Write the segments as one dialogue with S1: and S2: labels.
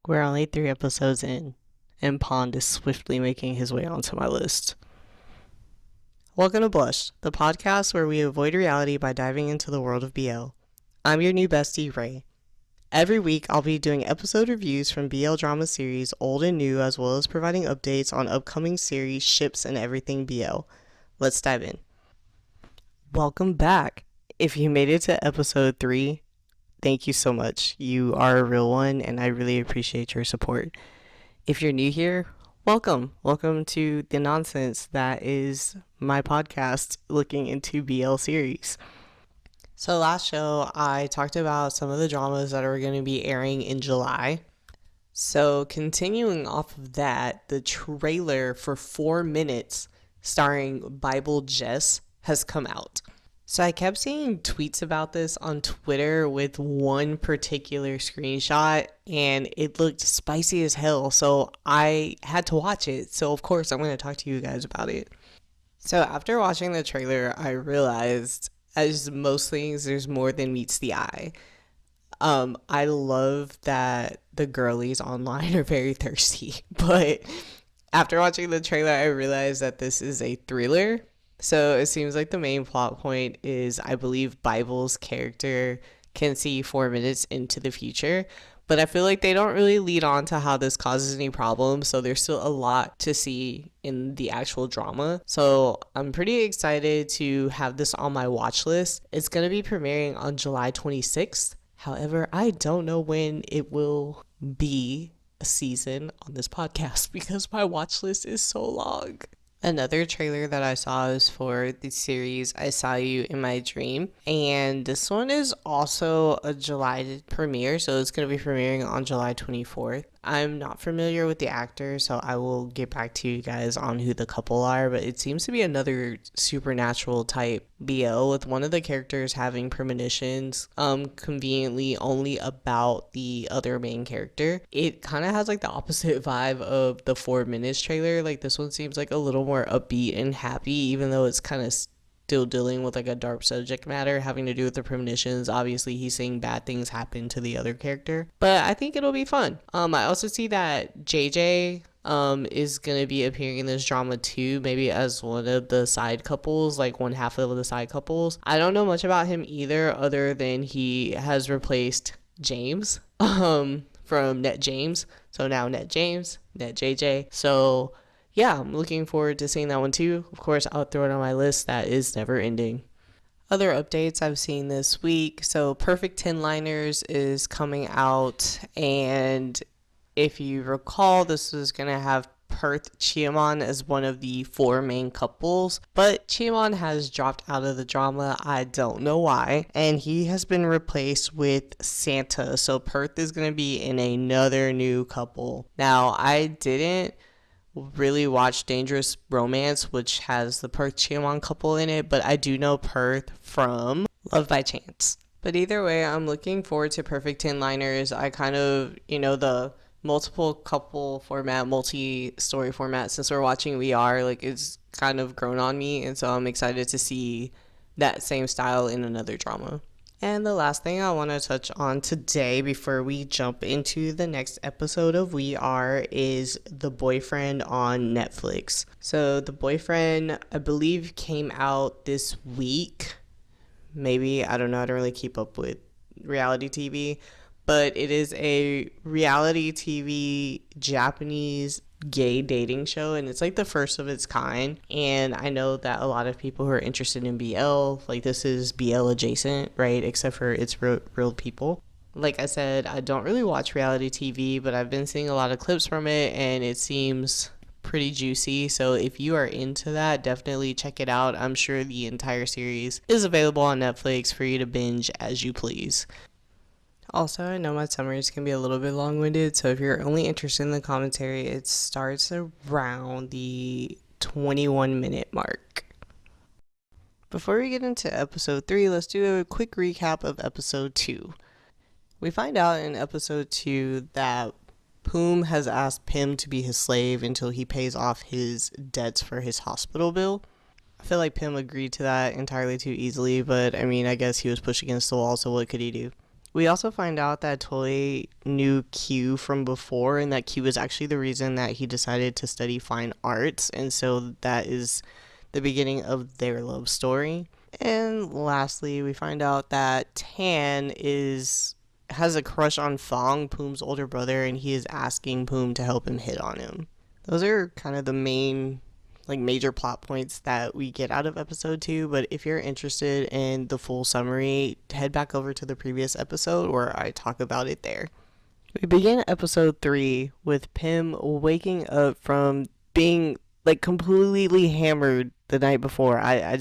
S1: We're only 3 episodes in, and Pond is swiftly making his way onto my list. Welcome to Blush, the podcast where we avoid reality by diving into the world of BL. I'm your new bestie, Ray. Every week, I'll be doing episode reviews from BL drama series, old and new, as well as providing updates on upcoming series, ships, and everything BL. Let's dive in. Welcome back. If you made it to episode 3, thank you so much. You are a real one, and I really appreciate your support. If you're new here, welcome. Welcome to the nonsense that is my podcast looking into BL series. So last show, I talked about some of the dramas that are going to be airing in July. So continuing off of that, the trailer for 4 Minutes starring Bible Jess has come out. So I kept seeing tweets about this on Twitter with one particular screenshot, and it looked spicy as hell, so I had to watch it. So of course I'm going to talk to you guys about it. So after watching the trailer, I realized, as most things, there's more than meets the eye. I love that the girlies online are very thirsty, but after watching the trailer, I realized that this is a thriller. So it seems like the main plot point is, I believe, Bible's character can see 4 minutes into the future, but I feel like they don't really lead on to how this causes any problems, so there's still a lot to see in the actual drama. So I'm pretty excited to have this on my watch list. It's going to be premiering on July 26th. However, I don't know when it will be a season on this podcast because my watch list is so long. Another trailer that I saw is for the series I Saw You in My Dream, and this one is also a July premiere, so it's going to be premiering on July 24th. I'm not familiar with the actor, so I will get back to you guys on who the couple are, but it seems to be another supernatural type BL with one of the characters having premonitions, conveniently only about the other main character. It kind of has like the opposite vibe of the 4 Minutes trailer. Like, this one seems like a little more upbeat and happy, even though it's kind of still dealing with like a dark subject matter having to do with the premonitions. Obviously, he's saying bad things happen to the other character, but I think it'll be fun. I also see that JJ is gonna be appearing in this drama too, maybe as one of the side couples, like one half of the side couples. I don't know much about him either, other than he has replaced James from Net James. So now Net James, Net JJ. So yeah, I'm looking forward to seeing that one too. Of course, I'll throw it on my list that is never ending. Other updates I've seen this week. So Perfect 10 Liners is coming out, and if you recall, this was going to have Perth Chiamon as one of the 4 main couples, but Chiamon has dropped out of the drama. I don't know why, and he has been replaced with Santa. So Perth is going to be in another new couple. Now, I didn't really watch Dangerous Romance, which has the Perth Chiamon couple in it, but I do know Perth from Love by Chance. But either way, I'm looking forward to Perfect 10 Liners. I kind of, the multiple couple format, multi-story format, since we're watching We Are, like, it's kind of grown on me, and so I'm excited to see that same style in another drama. And the last thing I want to touch on today before we jump into the next episode of We Are is The Boyfriend on Netflix. So The Boyfriend, I believe, came out this week. Maybe, I don't know, I don't really keep up with reality TV. But it is a reality TV Japanese gay dating show, and it's like the first of its kind. And I know that a lot of people who are interested in BL, like, this is BL adjacent, right? Except for it's real people. Like I said, I don't really watch reality TV, but I've been seeing a lot of clips from it, and it seems pretty juicy. So if you are into that, definitely check it out. I'm sure the entire series is available on Netflix for you to binge as you please. Also, I know my summaries can be a little bit long-winded, so if you're only interested in the commentary, it starts around the 21-minute mark. Before we get into episode 3, let's do a quick recap of episode 2. We find out in episode 2 that Phum has asked Pim to be his slave until he pays off his debts for his hospital bill. I feel like Pim agreed to that entirely too easily, but I mean, I guess he was pushed against the wall, so what could he do? We also find out that Toei knew Q from before, and that Q was actually the reason that he decided to study fine arts, and so that is the beginning of their love story. And lastly, we find out that Tan is has a crush on Fong, Poom's older brother, and he is asking Poom to help him hit on him. Those are kind of the main major plot points that we get out of episode 2, but if you're interested in the full summary, head back over to the previous episode where I talk about it there. We begin episode 3 with Pim waking up from being completely hammered the night before. I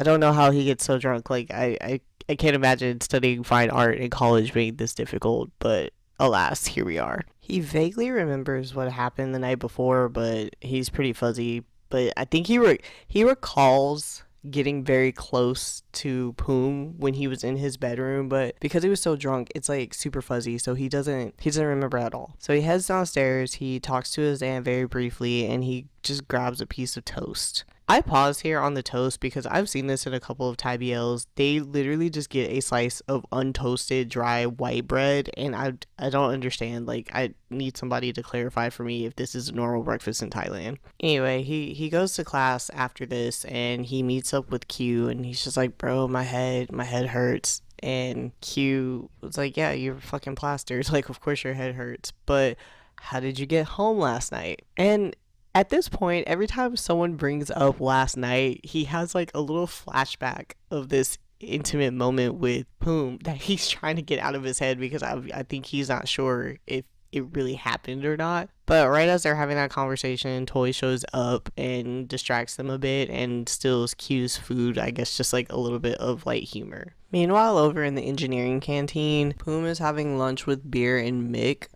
S1: don't know how he gets so drunk. I can't imagine studying fine art in college being this difficult, but alas, here we are. He vaguely remembers what happened the night before, but he's pretty fuzzy. But I think he recalls getting very close to Poom when he was in his bedroom, but because he was so drunk, it's super fuzzy, so he doesn't remember at all. So he heads downstairs, he talks to his aunt very briefly, and he just grabs a piece of toast. I pause here on the toast because I've seen this in a couple of Thai BLs. They literally just get a slice of untoasted dry white bread, and I don't understand. I need somebody to clarify for me if this is a normal breakfast in Thailand. Anyway, he goes to class after this, and he meets up with Q, and he's just like, bro, my head hurts. And Q was like, yeah, you're fucking plastered. Of course your head hurts, but how did you get home last night? And at this point, every time someone brings up last night, he has a little flashback of this intimate moment with Poom that he's trying to get out of his head because I think he's not sure if it really happened or not. But right as they're having that conversation, Toy shows up and distracts them a bit and steals Q's food, I guess just a little bit of light humor. Meanwhile, over in the engineering canteen, Poom is having lunch with Beer and Mick,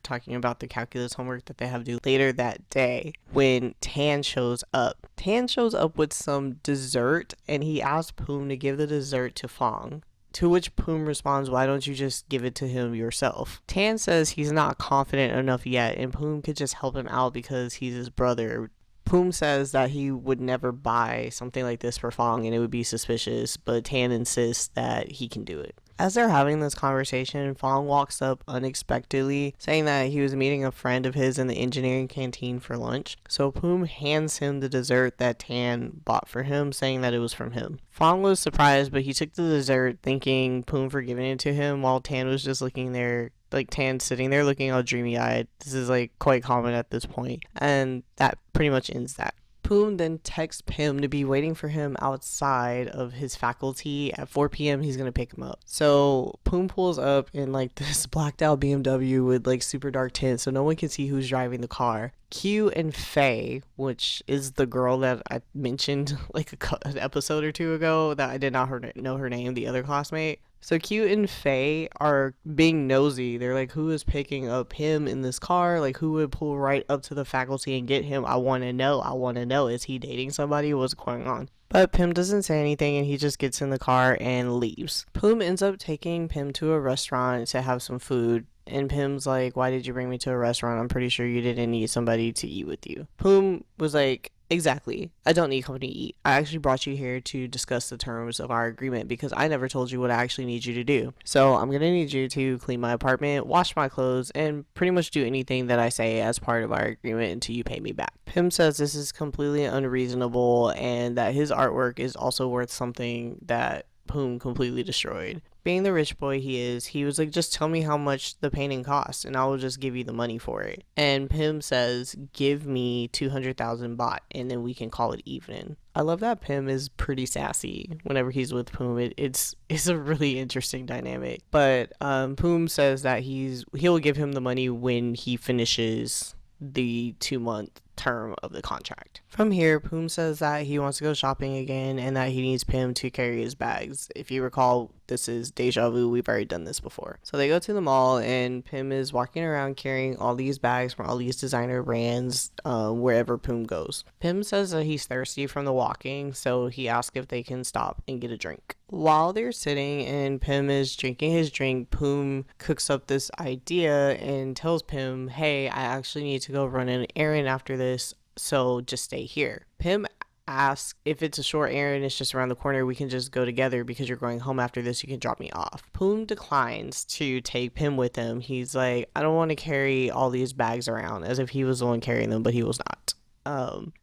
S1: talking about the calculus homework that they have to do later that day when Tan shows up. Tan shows up with some dessert, and he asks Poom to give the dessert to Fong. To which Poom responds, why don't you just give it to him yourself? Tan says he's not confident enough yet, and Poom could just help him out because he's his brother. Poom says that he would never buy something like this for Fong and it would be suspicious, but Tan insists that he can do it. As they're having this conversation, Fong walks up unexpectedly, saying that he was meeting a friend of his in the engineering canteen for lunch. So Poom hands him the dessert that Tan bought for him, saying that it was from him. Fong was surprised, but he took the dessert thinking Poom for giving it to him, while Tan was just looking there, Tan sitting there looking all dreamy-eyed. This is quite common at this point, and that pretty much ends that. Poom then texts Pim to be waiting for him outside of his faculty at 4 p.m. He's gonna pick him up. So Poom pulls up in this blacked out BMW with super dark tint, so no one can see who's driving the car. Q and Faye, which is the girl that I mentioned an episode or two ago that I did not know her name, the other classmate. So Q and Faye are being nosy. They're who is picking up him in this car? Who would pull right up to the faculty and get him? I want to know. Is he dating somebody? What's going on? But Pim doesn't say anything, and he just gets in the car and leaves. Poom ends up taking Pim to a restaurant to have some food. And Pim's like, why did you bring me to a restaurant? I'm pretty sure you didn't need somebody to eat with you. Poom was like, exactly. I don't need company to eat. I actually brought you here to discuss the terms of our agreement because I never told you what I actually need you to do. So I'm going to need you to clean my apartment, wash my clothes, and pretty much do anything that I say as part of our agreement until you pay me back. Pim says this is completely unreasonable and that his artwork is also worth something that Poom completely destroyed. Being the rich boy he is, he was like, just tell me how much the painting costs and I will just give you the money for it. And Pim says, give me 200,000 baht and then we can call it even. I love that Pim is pretty sassy whenever he's with Poom. It's a really interesting dynamic. But Poom says that he'll give him the money when he finishes the 2-month term of the contract. From here, Poom says that he wants to go shopping again and that he needs Pim to carry his bags. If you recall, this is deja vu. We've already done this before. So they go to the mall and Pim is walking around carrying all these bags from all these designer brands wherever Poom goes. Pim says that he's thirsty from the walking, so he asks if they can stop and get a drink. While they're sitting and Pim is drinking his drink, Poom cooks up this idea and tells Pim, hey, I actually need to go run an errand after this, so just stay here. Pim asks if it's a short errand, it's just around the corner, we can just go together because you're going home after this, you can drop me off. Phum declines to take Pim with him. He's like, I don't want to carry all these bags around, as if he was the one carrying them, but he was not.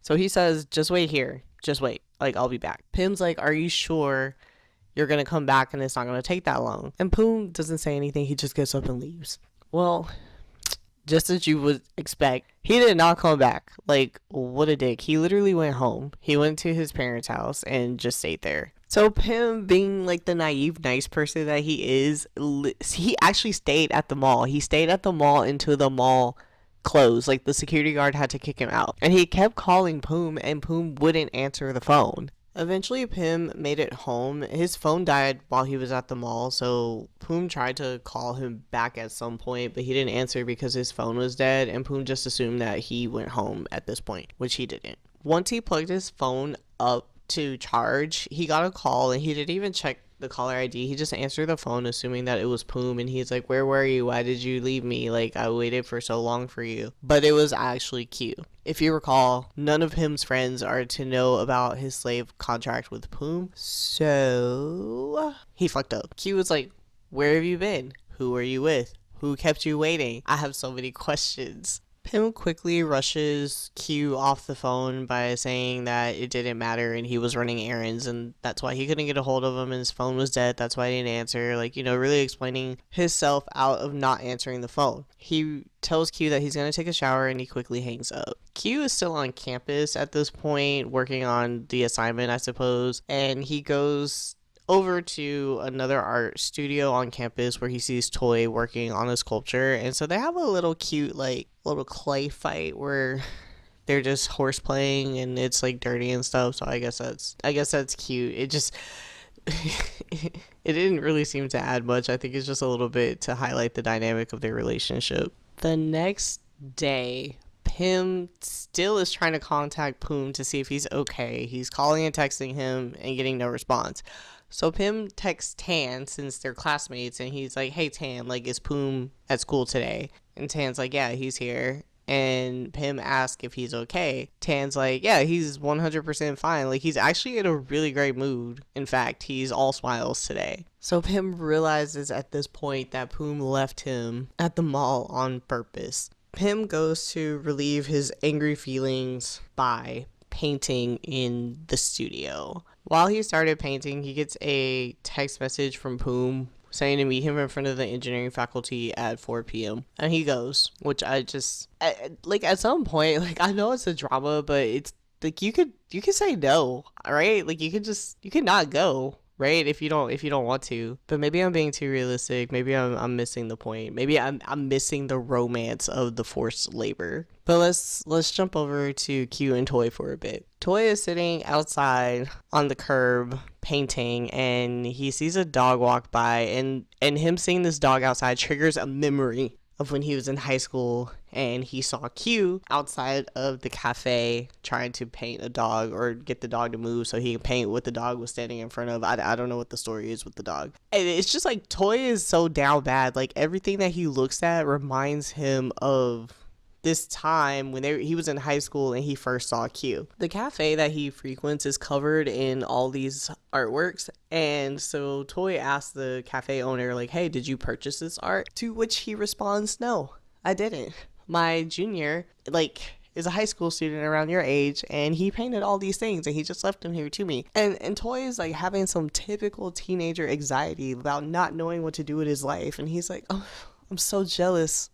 S1: So he says, just wait here. Just wait. Like, I'll be back. Pim's like, are you sure you're going to come back and it's not going to take that long? And Phum doesn't say anything. He just gets up and leaves. Well, just as you would expect, he did not come back. Like, what a dick. He literally went home. He went to his parents' house and just stayed there. So Pim, being like the naive, nice person that he is, he actually stayed at the mall. He stayed at the mall until the mall closed. Like, the security guard had to kick him out. And he kept calling Phum, and Phum wouldn't answer the phone. Eventually, Pim made it home. His phone died while he was at the mall, so Phum tried to call him back at some point, but he didn't answer because his phone was dead, and Phum just assumed that he went home at this point, which he didn't. Once he plugged his phone up to charge, he got a call, and he didn't even check the caller ID. He just answered the phone assuming that it was Phum, and he's like, where were you? Why did you leave me? Like, I waited for so long for you. But it was actually Q. If you recall, none of Pim's friends are to know about his slave contract with Phum, so he fucked up. Q was like, where have you been? Who are you with? Who kept you waiting? I have so many questions. Pim quickly rushes Q off the phone by saying that it didn't matter and he was running errands and that's why he couldn't get a hold of him and his phone was dead. That's why he didn't answer. Like, really explaining himself out of not answering the phone. He tells Q that he's going to take a shower and he quickly hangs up. Q is still on campus at this point, working on the assignment, I suppose, and he goes over to another art studio on campus where he sees Toei working on a sculpture, and so they have a little cute little clay fight where they're just horse playing and it's like dirty and stuff. So I guess that's cute. It just it didn't really seem to add much. I think it's just a little bit to highlight the dynamic of their relationship. The next day, Pim still is trying to contact Phum to see if he's okay. He's calling and texting him and getting no response. So Pim texts Tan, since they're classmates, and he's like, hey Tan, like, is Phum at school today? And Tan's like, yeah, he's here. And Pim asks if he's okay. Tan's like, yeah, he's 100% fine. Like, he's actually in a really great mood. In fact, he's all smiles today. So Pim realizes at this point that Phum left him at the mall on purpose. Pim goes to relieve his angry feelings by painting in the studio. While he started painting, he gets a text message from Phum saying to meet him in front of the engineering faculty at 4 p.m. And he goes, which at some point, like, I know it's a drama, but it's like, you could say no, right? Like, you could not go, right? If you don't want to. But maybe I'm being too realistic. Maybe I'm missing the point. Maybe I'm missing the romance of the forced labor. But let's jump over to Q and Toei for a bit. Toei is sitting outside on the curb painting, and he sees a dog walk by, and him seeing this dog outside triggers a memory of when he was in high school and he saw Q outside of the cafe trying to paint a dog or get the dog to move so he can paint what the dog was standing in front of. I don't know what the story is with the dog. And it's just like, Toei is so down bad. Like, everything that he looks at reminds him of this time when he was in high school and he first saw Q. The cafe that he frequents is covered in all these artworks, and so Toei asks the cafe owner, like, hey, did you purchase this art? To which he responds, no, I didn't. My junior, is a high school student around your age, and he painted all these things and he just left them here to me. And Toei is like having some typical teenager anxiety about not knowing what to do with his life, and he's like, oh, I'm so jealous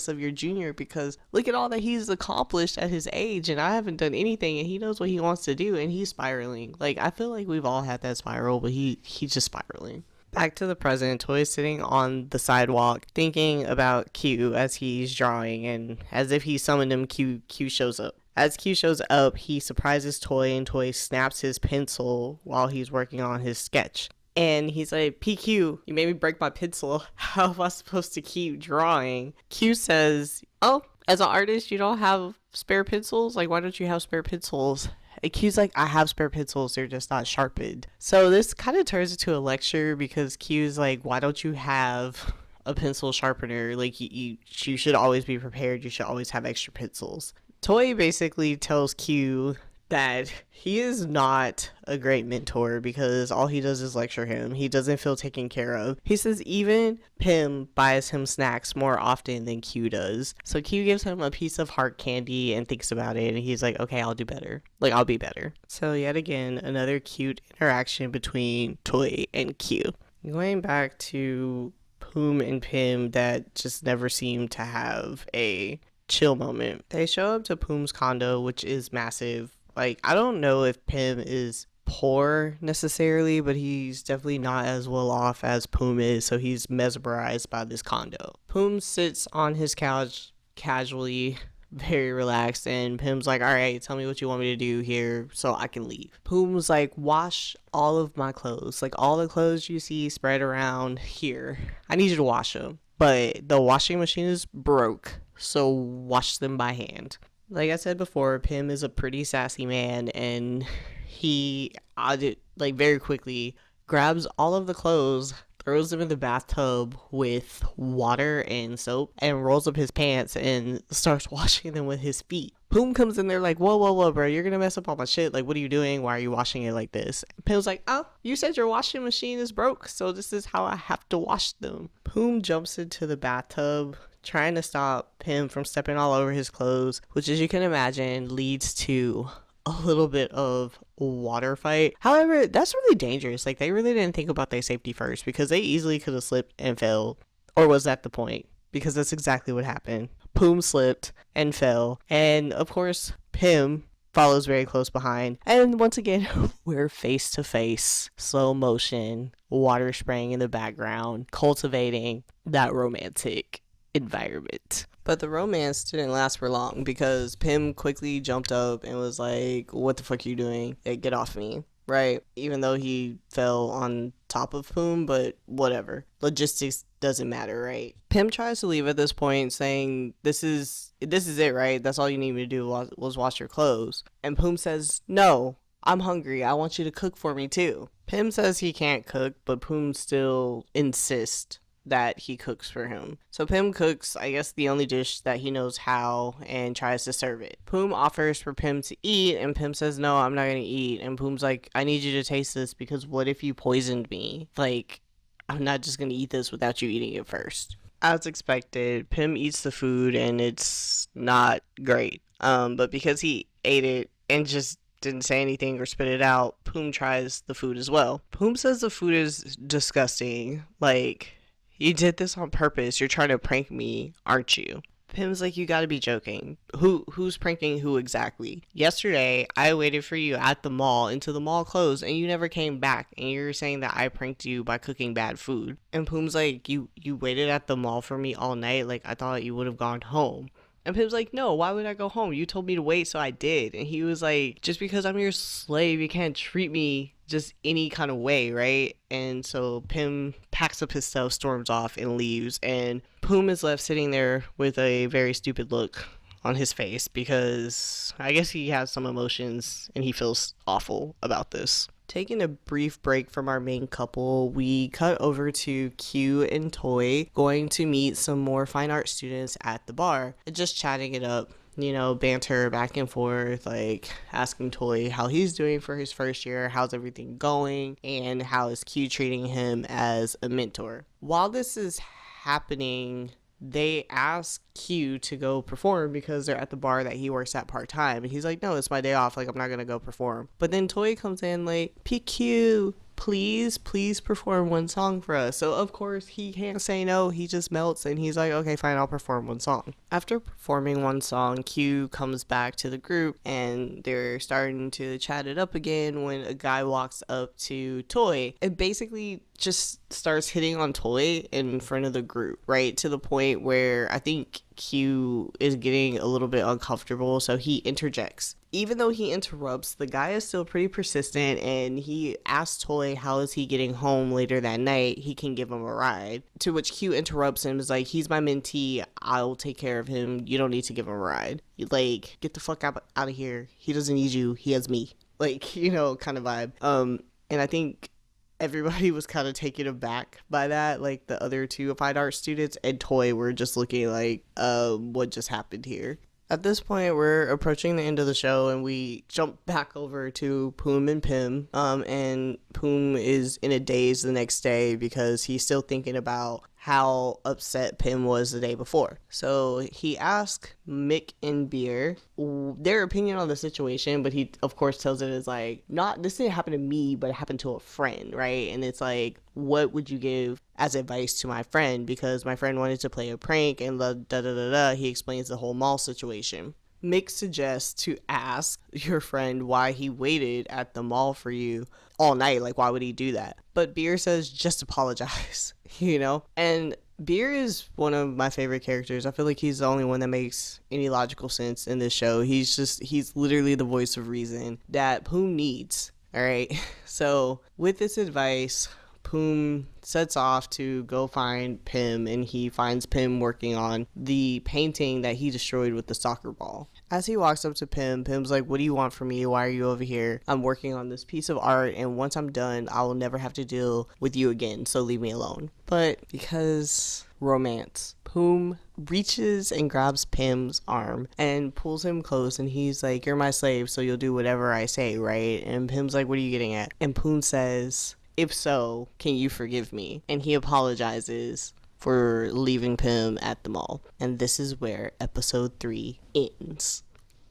S1: of your junior because look at all that he's accomplished at his age and I haven't done anything, and he knows what he wants to do and he's spiraling. Like, I feel like we've all had that spiral, but he's just spiraling. Back to the present, Toy is sitting on the sidewalk thinking about Q as he's drawing, and as if he summoned him, Q shows up. As Q shows up, he surprises Toy, and Toy snaps his pencil while he's working on his sketch. And he's like, PQ, you made me break my pencil. How am I supposed to keep drawing? Q says, oh, as an artist, you don't have spare pencils? Like, why don't you have spare pencils? And Q's like, I have spare pencils, they're just not sharpened. So this kind of turns into a lecture because Q's like, why don't you have a pencil sharpener? Like, you should always be prepared. You should always have extra pencils. Toei basically tells Q that he is not a great mentor because all he does is lecture him. He doesn't feel taken care of. He says even Phum buys him snacks more often than Q does. So Q gives him a piece of heart candy and thinks about it, and he's like, okay, I'll do better. Like, I'll be better. So yet again, another cute interaction between Toei and Q. Going back to Phum and Phum that just never seem to have a chill moment. They show up to Phum's condo, which is massive. Like, I don't know if Phum is poor necessarily, but he's definitely not as well off as Phum is, so he's mesmerized by this condo. Phum sits on his couch casually, very relaxed, and Phum's like, all right, tell me what you want me to do here so I can leave. Phum's like, wash all of my clothes. Like, all the clothes you see spread around here, I need you to wash them. But the washing machine is broke, so wash them by hand. Like I said before, Phum is a pretty sassy man, and he, like, very quickly grabs all of the clothes, throws them in the bathtub with water and soap, and rolls up his pants and starts washing them with his feet. Phum comes in there like, whoa, whoa, whoa, bro, you're gonna mess up all my shit. Like, what are you doing? Why are you washing it like this? Phum's like, oh, you said your washing machine is broke, so this is how I have to wash them. Phum jumps into the bathtub, trying to stop him from stepping all over his clothes, which, as you can imagine, leads to a little bit of water fight. However, that's really dangerous. Like, they really didn't think about their safety first, because they easily could have slipped and fell. Or was that the point? Because that's exactly what happened. Phum slipped and fell, and of course Phum follows very close behind, and once again we're face to face, slow motion, water spraying in the background, cultivating that romantic environment. But the romance didn't last for long, because Phum quickly jumped up and was like, what the fuck are you doing? Hey, get off me. Right? Even though he fell on top of Phum, but whatever. Logistics doesn't matter, right? Phum tries to leave at this point, saying, this is it, right? That's all you need me to do was wash your clothes. And Phum says, no, I'm hungry. I want you to cook for me too. Phum says he can't cook, but Phum still insists that he cooks for him. So Phum cooks, I guess, the only dish that he knows how, and tries to serve it. Phum offers for Phum to eat, and Phum says, no, I'm not gonna eat. And Phum's like, I need you to taste this, because what if you poisoned me? Like, I'm not just gonna eat this without you eating it first. As expected, Phum eats the food, and it's not great. But because he ate it and just didn't say anything or spit it out, Phum tries the food as well. Phum says the food is disgusting. Like, you did this on purpose. You're trying to prank me, aren't you? Phum's like, you gotta be joking. Who's pranking who exactly? Yesterday, I waited for you at the mall until the mall closed, and you never came back, and you're saying that I pranked you by cooking bad food. And Phum's like, you waited at the mall for me all night? Like, I thought you would have gone home. And Phum's like, no, why would I go home? You told me to wait, so I did. And he was like, just because I'm your slave, you can't treat me just any kind of way, right? And so Phum packs up his stuff, storms off, and leaves. And Phum is left sitting there with a very stupid look on his face, because I guess he has some emotions and he feels awful about this. Taking a brief break from our main couple, we cut over to Q and Toei going to meet some more fine art students at the bar, just chatting it up. You know, banter back and forth, like asking Toei how he's doing for his first year, how's everything going, and how is Q treating him as a mentor. While this is happening, they ask Q to go perform because they're at the bar that he works at part-time, and he's like, no, it's my day off, like, I'm not gonna go perform. But then Toei comes in like, PQ, please perform one song for us. So of course he can't say no. He just melts, and he's like, okay, fine, I'll perform one song. After performing one song, Q comes back to the group, and they're starting to chat it up again when a guy walks up to Toei and basically just starts hitting on Toei in front of the group, right? To the point where I think Q is getting a little bit uncomfortable, so he interjects. Even though he interrupts, the guy is still pretty persistent, and he asks Toei how is he getting home later that night. He can give him a ride. To which Q interrupts him, is like, he's my mentee, I'll take care of him, you don't need to give him a ride. Like, get the fuck out of here. He doesn't need you, he has me. Like, you know, kind of vibe. And I think everybody was kind of taken aback by that. Like, the other two fine art students and Toei were just looking like, what just happened here? At this point, we're approaching the end of the show, and we jump back over to Phum and Pim. And Phum is in a daze the next day because he's still thinking about how upset Pim was the day before. So he asks Mick and Beer their opinion on the situation, but he of course tells it as like, not this didn't happen to me, but it happened to a friend, right? And it's like, what would you give as advice to my friend? Because my friend wanted to play a prank and da da da da. He explains the whole mall situation. Mick suggests to ask your friend why he waited at the mall for you all night. Like, why would he do that? But Beer says, just apologize, you know? And Beer is one of my favorite characters. I feel like he's the only one that makes any logical sense in this show. He's literally the voice of reason that Phum needs. All right. So, with this advice, Phum sets off to go find Pim, and he finds Pim working on the painting that he destroyed with the soccer ball. As he walks up to Pim, Pim's like, what do you want from me? Why are you over here? I'm working on this piece of art, and once I'm done, I will never have to deal with you again, so leave me alone. But because romance, Phum reaches and grabs Pim's arm and pulls him close, and he's like, you're my slave, so you'll do whatever I say, right? And Pim's like, what are you getting at? And Phum says, if so, can you forgive me? And he apologizes for leaving Pim at the mall. And this is where episode 3 ends.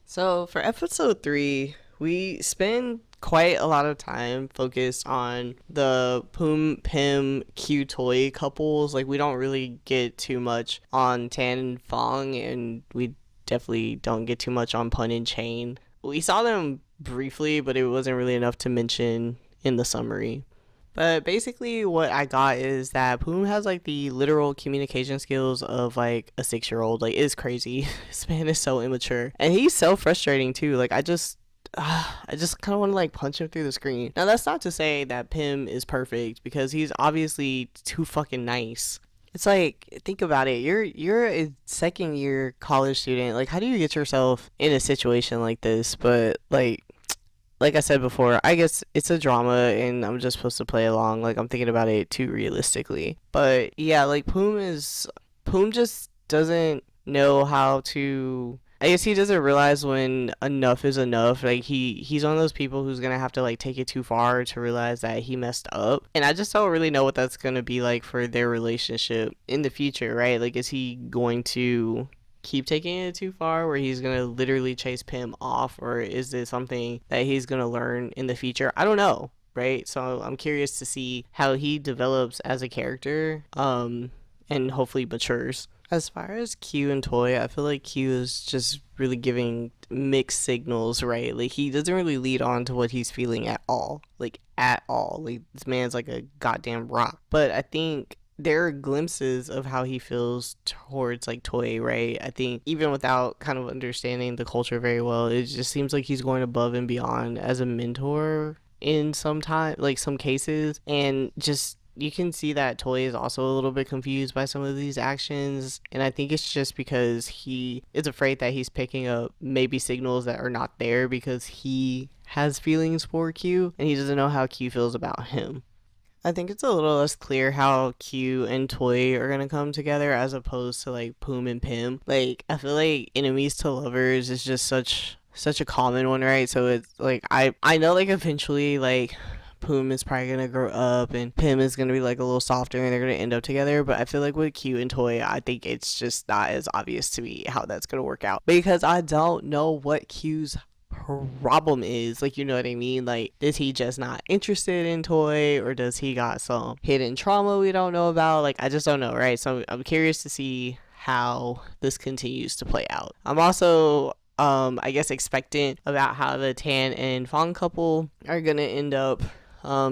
S1: So for episode 3, we spend quite a lot of time focused on the Phum, Pim, Q Toei couples. Like, we don't really get too much on Tan and Fong, and we definitely don't get too much on Pun and Chain. We saw them briefly, but it wasn't really enough to mention in the summary. But basically what I got is that Phum has like the literal communication skills of like a 6-year-old. Like, it's crazy. This man is so immature. And he's so frustrating too. Like, I just kind of want to like punch him through the screen. Now, that's not to say that Pim is perfect, because he's obviously too fucking nice. It's like, think about it. You're a second year college student. Like, how do you get yourself in a situation like this? But like I said before, I guess it's a drama and I'm just supposed to play along. Like, I'm thinking about it too realistically. But yeah, like Phum just doesn't know how to, I guess he doesn't realize when enough is enough. Like, he's one of those people who's gonna have to like take it too far to realize that he messed up. And I just don't really know what that's gonna be like for their relationship in the future, right? Like, is he going to keep taking it too far where he's gonna literally chase Pim off, or is it something that he's gonna learn in the future? I don't know, right? So I'm curious to see how he develops as a character, and hopefully matures. As far as Q and Toy, I feel like Q is just really giving mixed signals, right? Like, he doesn't really lead on to what he's feeling at all. Like, at all. Like, this man's like a goddamn rock. But I think there are glimpses of how he feels towards like Toei, right? I think even without kind of understanding the culture very well, it just seems like he's going above and beyond as a mentor in some cases. And just, you can see that Toei is also a little bit confused by some of these actions, and I think it's just because he is afraid that he's picking up maybe signals that are not there, because he has feelings for Q and he doesn't know how Q feels about him. I think it's a little less clear how Q and Toy are gonna come together as opposed to like Phum and Pim. Like, I feel like enemies to lovers is just such a common one, right? So it's like, I know like eventually like Phum is probably gonna grow up and Pim is gonna be like a little softer and they're gonna end up together. But I feel like with Q and Toy, I think it's just not as obvious to me how that's gonna work out, because I don't know what Q's problem is. Like, you know what I mean? Like, is he just not interested in Toy, or does he got some hidden trauma we don't know about? Like, I just don't know, right? So I'm curious to see how this continues to play out. I'm also I guess expectant about how the Tan and Fong couple are gonna end up,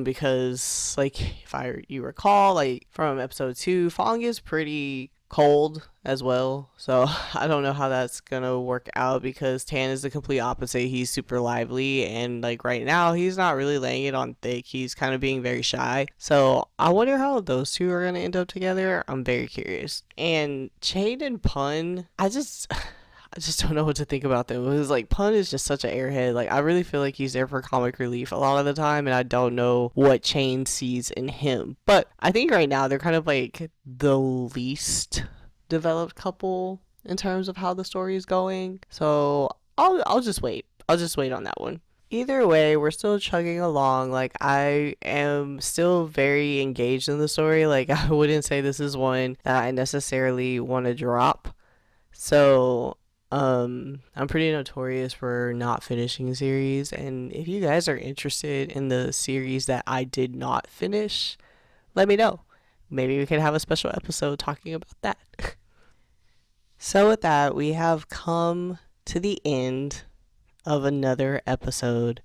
S1: because like, if you recall, like from episode 2, Fong is pretty cold as well, so I don't know how that's gonna work out, because Tan is the complete opposite. He's super lively, and like right now he's not really laying it on thick. He's kind of being very shy, so I wonder how those two are gonna end up together. I'm very curious. And Chain and Pun, I just don't know what to think about them. It was like, Pun is just such an airhead. Like, I really feel like he's there for comic relief a lot of the time, and I don't know what Chain sees in him. But I think right now they're kind of like the least developed couple in terms of how the story is going. So I'll just wait. I'll just wait on that one. Either way, we're still chugging along. Like, I am still very engaged in the story. Like, I wouldn't say this is one that I necessarily want to drop. So, I'm pretty notorious for not finishing a series. And if you guys are interested in the series that I did not finish, let me know. Maybe we could have a special episode talking about that. So, with that, we have come to the end of another episode.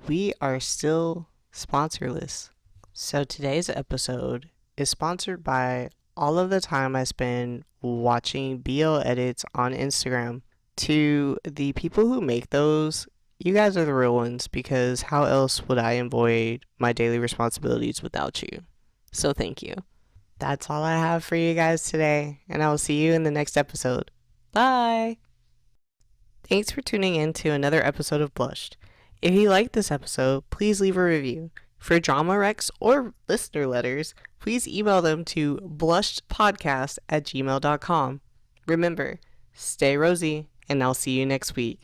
S1: We are still sponsorless. So today's episode is sponsored by all of the time I spend watching BL edits on Instagram. To the people who make those, you guys are the real ones, because how else would I avoid my daily responsibilities without you? So thank you. That's all I have for you guys today, and I will see you in the next episode. Bye! Thanks for tuning in to another episode of Blushed. If you liked this episode, please leave a review. For drama recs or listener letters, please email them to blushedpodcast@gmail.com. Remember, stay rosy, and I'll see you next week.